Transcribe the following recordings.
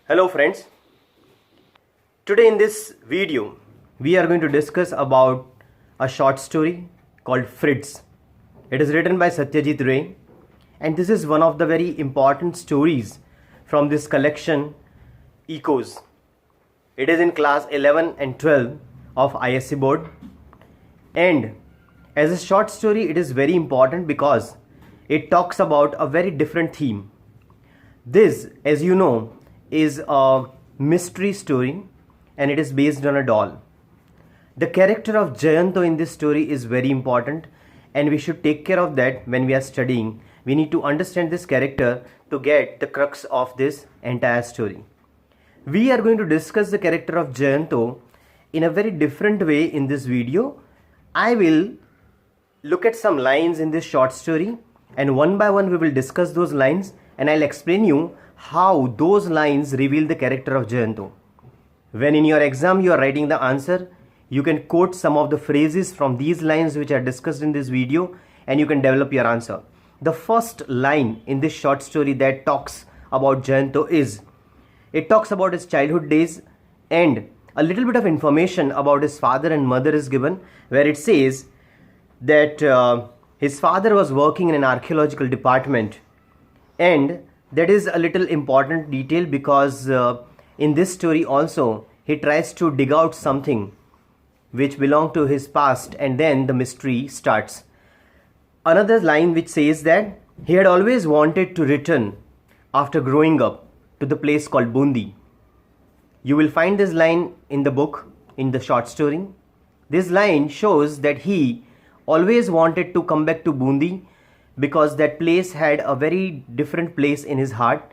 Hello friends, today in this video we are going to discuss about a short story called Fritz. It is written by Satyajit Ray and this is one of the very important stories from this collection Echoes. It is in class 11 and 12 of ISC board, and as a short story it is very important because it talks about a very different theme. This, as you know, is a mystery story and it is based on a doll. The character of Jayanto in this story is very important and we should take care of that when we are studying. We need to understand this character to get the crux of this entire story. We are going to discuss the character of Jayanto in a very different way in this video. I will look at some lines in this short story and one by one we will discuss those lines and I'll explain you how those lines reveal the character of Jayanto. When in your exam you are writing the answer, you can quote some of the phrases from these lines which are discussed in this video and you can develop your answer. The first line in this short story that talks about Jayanto is, it talks about his childhood days and a little bit of information about his father and mother is given, where it says that his father was working in an archaeological department, and that is a little important detail because in this story also he tries to dig out something which belonged to his past and then the mystery starts. Another line which says that he had always wanted to return after growing up to the place called Bundi. You will find this line in the book, in the short story. This line shows that he always wanted to come back to Bundi because that place had a very different place in his heart.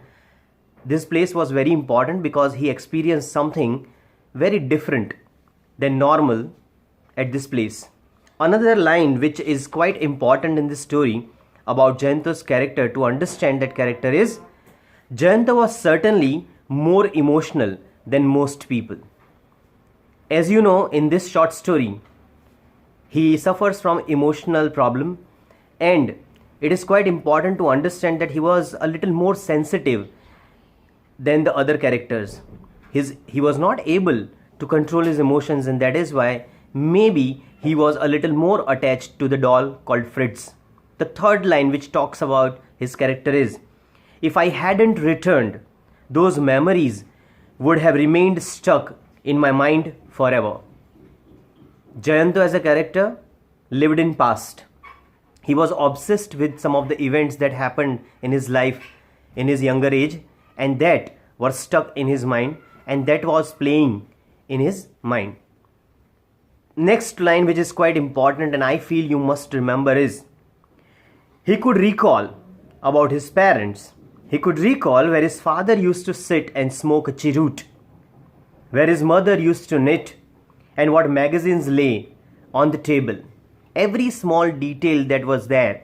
This place was very important because he experienced something very different than normal at this place. Another line which is quite important in this story about Jayanto's character, to understand that character, is Jayanto was certainly more emotional than most people. As you know, in this short story he suffers from emotional problem, and it is quite important to understand that he was a little more sensitive than the other characters. He was not able to control his emotions, and that is why maybe he was a little more attached to the doll called Fritz. The third line which talks about his character is, if I hadn't returned, those memories would have remained stuck in my mind forever. Jayanto as a character lived in past. He was obsessed with some of the events that happened in his life in his younger age, and that were stuck in his mind, and that was playing in his mind. Next line which is quite important and I feel you must remember is, he could recall about his parents. He could recall where his father used to sit and smoke a cheroot, where his mother used to knit, and what magazines lay on the table. Every small detail that was there,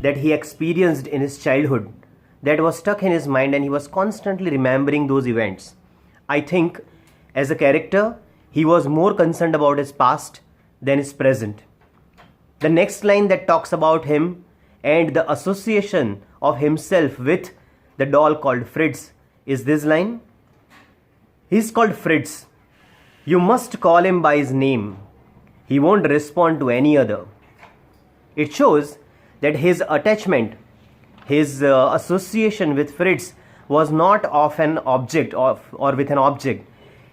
that he experienced in his childhood, that was stuck in his mind, and he was constantly remembering those events. I think as a character he was more concerned about his past than his present. The next line that talks about him and the association of himself with the doll called Fritz is this line. He's called Fritz. You must call him by his name. He won't respond to any other. It shows that his attachment, his association with Fritz was not of an object or with an object.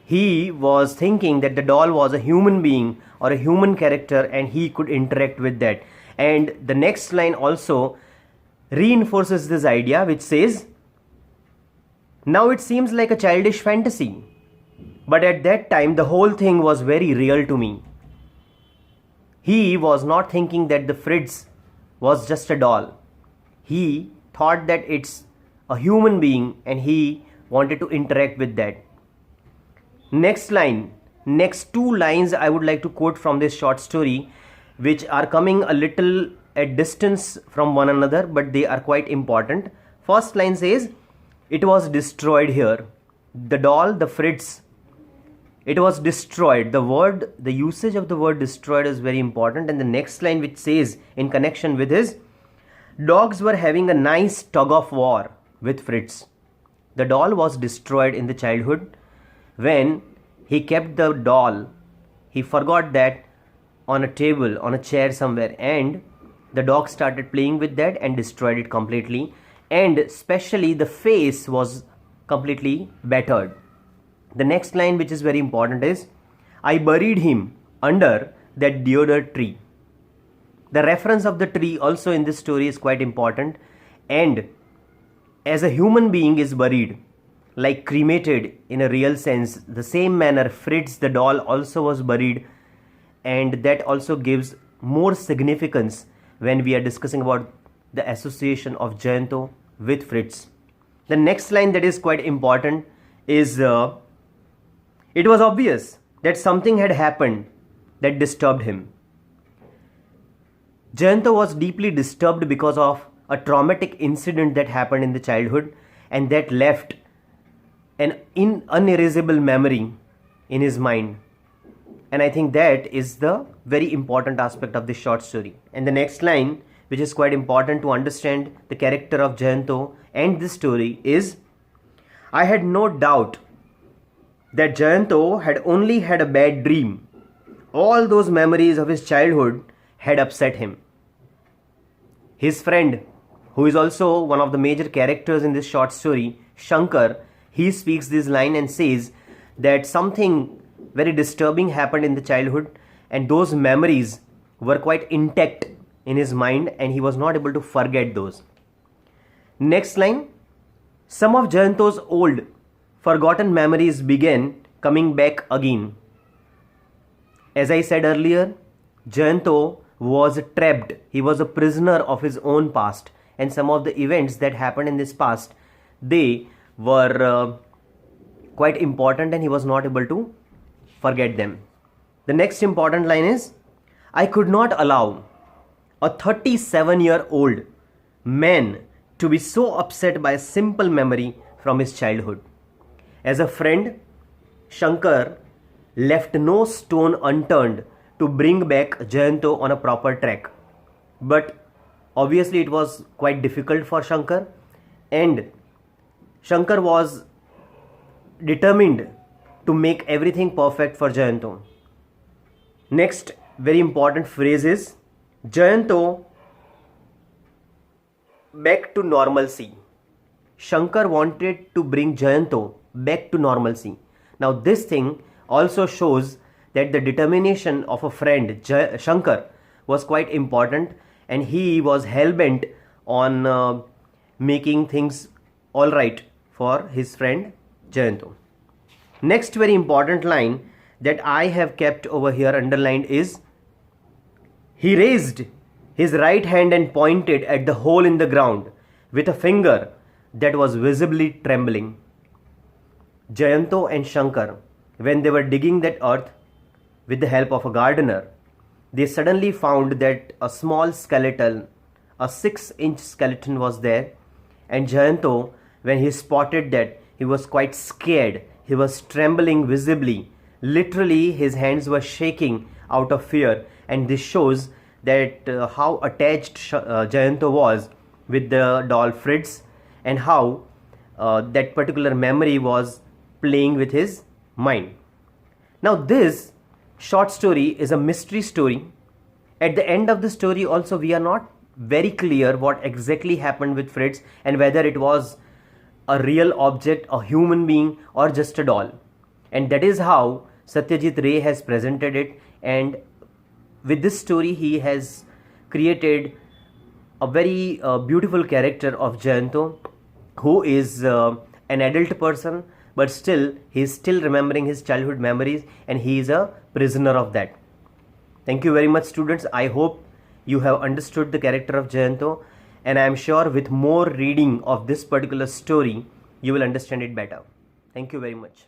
He was thinking that the doll was a human being or a human character and he could interact with that. And the next line also reinforces this idea, which says, now it seems like a childish fantasy, but at that time the whole thing was very real to me. He was not thinking that the Fritz was just a doll. He thought that it's a human being and he wanted to interact with that. Next line, next two lines I would like to quote from this short story, which are coming a little at distance from one another, but they are quite important. First line says, it was destroyed here. The doll, the Fritz, it was destroyed. The usage of the word destroyed is very important. And the next line which says in connection with his, dogs were having a nice tug of war with Fritz. The doll was destroyed in the childhood. When he kept the doll, he forgot that on a table, on a chair somewhere, and the dog started playing with that and destroyed it completely. And especially the face was completely battered. The next line, which is very important, is I buried him under that deodar tree. The reference of the tree also in this story is quite important. And as a human being is buried, like cremated in a real sense, the same manner Fritz the doll also was buried, and that also gives more significance when we are discussing about the association of Jayanto with Fritz. The next line that is quite important is it was obvious that something had happened that disturbed him. Jayanto was deeply disturbed because of a traumatic incident that happened in the childhood, and that left an unerasable memory in his mind. And I think that is the very important aspect of this short story. And the next line, which is quite important to understand the character of Jayanto and this story, is I had no doubt that Jayanto had only had a bad dream. All those memories of his childhood had upset him. His friend, who is also one of the major characters in this short story, Shankar, he speaks this line and says that something very disturbing happened in the childhood, and those memories were quite intact in his mind and he was not able to forget those. Next line, some of Jayanto's old forgotten memories began coming back again. As I said earlier, Jayanto was trapped. He was a prisoner of his own past, and some of the events that happened in this past, they were quite important and he was not able to forget them. The next important line is I could not allow a 37-year-old man to be so upset by a simple memory from his childhood. As a friend, Shankar left no stone unturned to bring back Jayanto on a proper track. But obviously it was quite difficult for Shankar, and Shankar was determined to make everything perfect for Jayanto. Next very important phrase is Jayanto back to normalcy. Shankar wanted to bring Jayanto back to normalcy. Now this thing also shows that the determination of a friend, Shankar, was quite important, and he was hell-bent on making things all right for his friend Jayanto. Next very important line that I have kept over here underlined is he raised his right hand and pointed at the hole in the ground with a finger that was visibly trembling. Jayanto and Shankar, when they were digging that earth with the help of a gardener, they suddenly found that a small skeleton, a 6-inch skeleton was there, and Jayanto, when he spotted that, he was quite scared. He was trembling visibly. Literally, his hands were shaking out of fear, and this shows that how attached Jayanto was with the doll Fritz, and how that particular memory was playing with his mind. Now this short story is a mystery story. At the end of the story also we are not very clear what exactly happened with Fritz and whether it was a real object, a human being, or just a doll. And that is how Satyajit Ray has presented it, and with this story he has created a very beautiful character of Jayanto, who is an adult person, but still he is still remembering his childhood memories, and he is a prisoner of that. Thank you very much, students. I hope you have understood the character of Jayanto, and I am sure with more reading of this particular story you will understand it better. Thank you very much.